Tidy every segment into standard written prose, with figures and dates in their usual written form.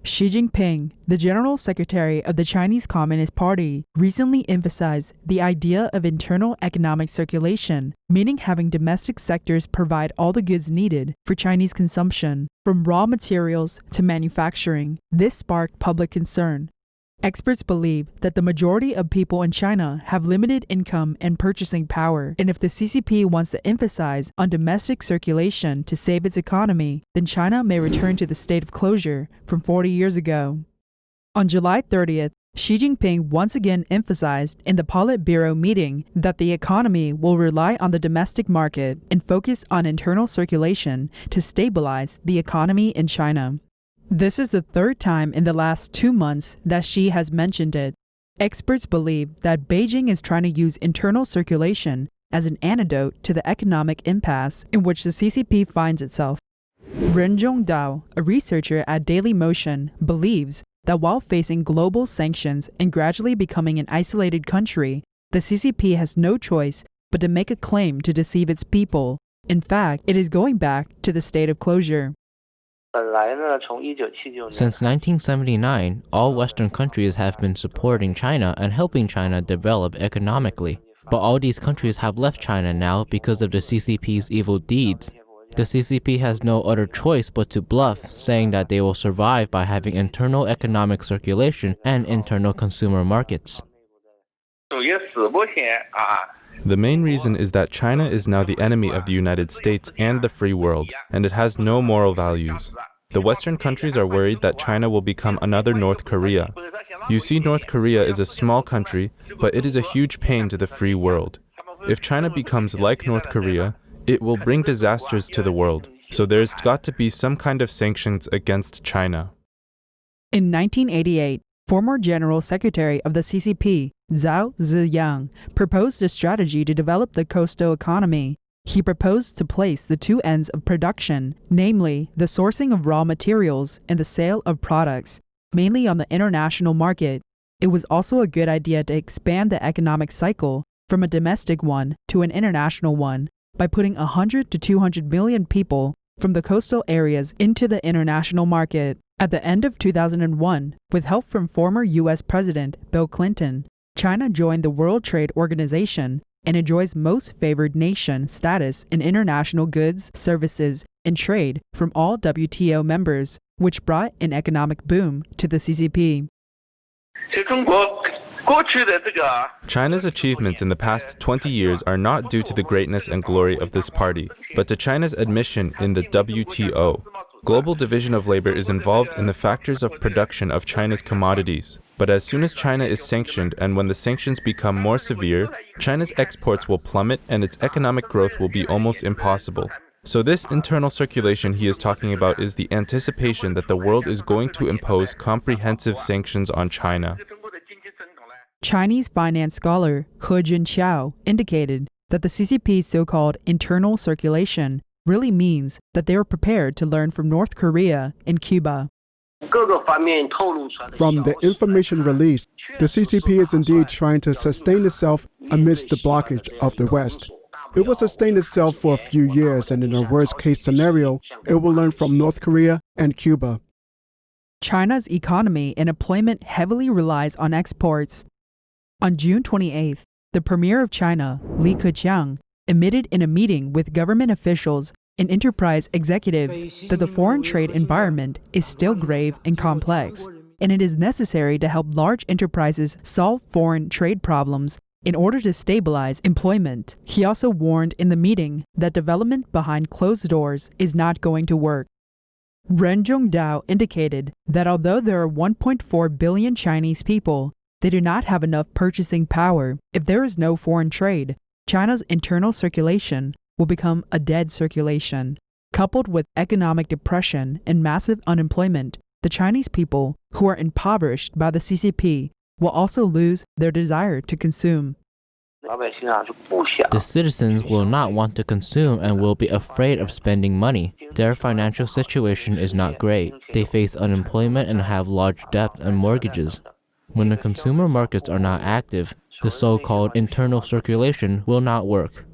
Xi Jinping, the General Secretary of the Chinese Communist Party, recently emphasized the idea of internal economic circulation, meaning having domestic sectors provide all the goods needed for Chinese consumption, from raw materials to manufacturing. This sparked public concern. Experts believe that the majority of people in China have limited income and purchasing power, and if the CCP wants to emphasize on domestic circulation to save its economy, then China may return to the state of closure from 40 years ago. On July 30th, Xi Jinping once again emphasized in the Politburo meeting that the economy will rely on the domestic market and focus on internal circulation to stabilize the economy in China. This is the third time in the last 2 months that Xi has mentioned it. Experts believe that Beijing is trying to use internal circulation as an antidote to the economic impasse in which the CCP finds itself. Ren Zhongdao, a researcher at Daily Motion, believes that while facing global sanctions and gradually becoming an isolated country, the CCP has no choice but to make a claim to deceive its people. In fact, it is going back to the state of closure. Since 1979, all Western countries have been supporting China and helping China develop economically. But all these countries have left China now because of the CCP's evil deeds. The CCP has no other choice but to bluff, saying that they will survive by having internal economic circulation and internal consumer markets. The main reason is that China is now the enemy of the United States and the free world, and it has no moral values. The Western countries are worried that China will become another North Korea. You see, North Korea is a small country, but it is a huge pain to the free world. If China becomes like North Korea, it will bring disasters to the world. So there's got to be some kind of sanctions against China. In 1988, former General Secretary of the CCP, Zhao Ziyang, proposed a strategy to develop the coastal economy. He proposed to place the two ends of production, namely the sourcing of raw materials and the sale of products, mainly on the international market. It was also a good idea to expand the economic cycle from a domestic one to an international one by putting 100 to 200 million people from the coastal areas into the international market. At the end of 2001, with help from former U.S. President Bill Clinton, China joined the World Trade Organization and enjoys most favored nation status in international goods, services, and trade from all WTO members, which brought an economic boom to the CCP. China's achievements in the past 20 years are not due to the greatness and glory of this party, but to China's admission in the WTO. Global division of labor is involved in the factors of production of China's commodities. But as soon as China is sanctioned and when the sanctions become more severe, China's exports will plummet and its economic growth will be almost impossible. So this internal circulation he is talking about is the anticipation that the world is going to impose comprehensive sanctions on China. Chinese finance scholar He Junqiao indicated that the CCP's so-called internal circulation really means that they are prepared to learn from North Korea and Cuba. From the information released, the CCP is indeed trying to sustain itself amidst the blockage of the West. It will sustain itself for a few years, and in a worst-case scenario, it will learn from North Korea and Cuba. China's economy and employment heavily relies on exports. On June 28th, the Premier of China, Li Keqiang, admitted in a meeting with government officials and enterprise executives that the foreign trade environment is still grave and complex, and it is necessary to help large enterprises solve foreign trade problems in order to stabilize employment. He also warned in the meeting that development behind closed doors is not going to work. Ren Zhongdao indicated that although there are 1.4 billion Chinese people, they do not have enough purchasing power. If there is no foreign trade, China's internal circulation will become a dead circulation. Coupled with economic depression and massive unemployment, the Chinese people, who are impoverished by the CCP, will also lose their desire to consume. The citizens will not want to consume and will be afraid of spending money. Their financial situation is not great. They face unemployment and have large debt and mortgages. When the consumer markets are not active, the so-called internal circulation will not work.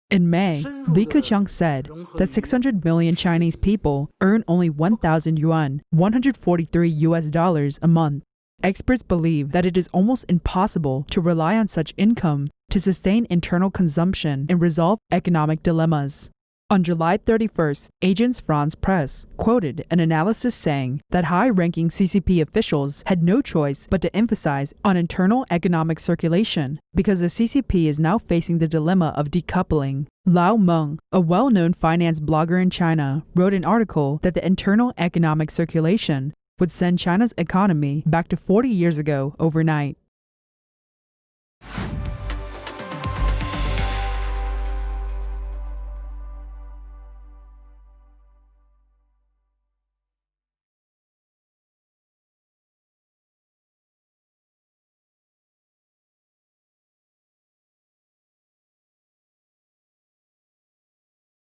In May, Li Keqiang said that 600 million Chinese people earn only 1,000 yuan, $143 a month. Experts believe that it is almost impossible to rely on such income to sustain internal consumption and resolve economic dilemmas. On July 31st, Agence France-Presse quoted an analysis saying that high-ranking CCP officials had no choice but to emphasize on internal economic circulation because the CCP is now facing the dilemma of decoupling. Lao Meng, a well-known finance blogger in China, wrote an article that the internal economic circulation would send China's economy back to 40 years ago overnight.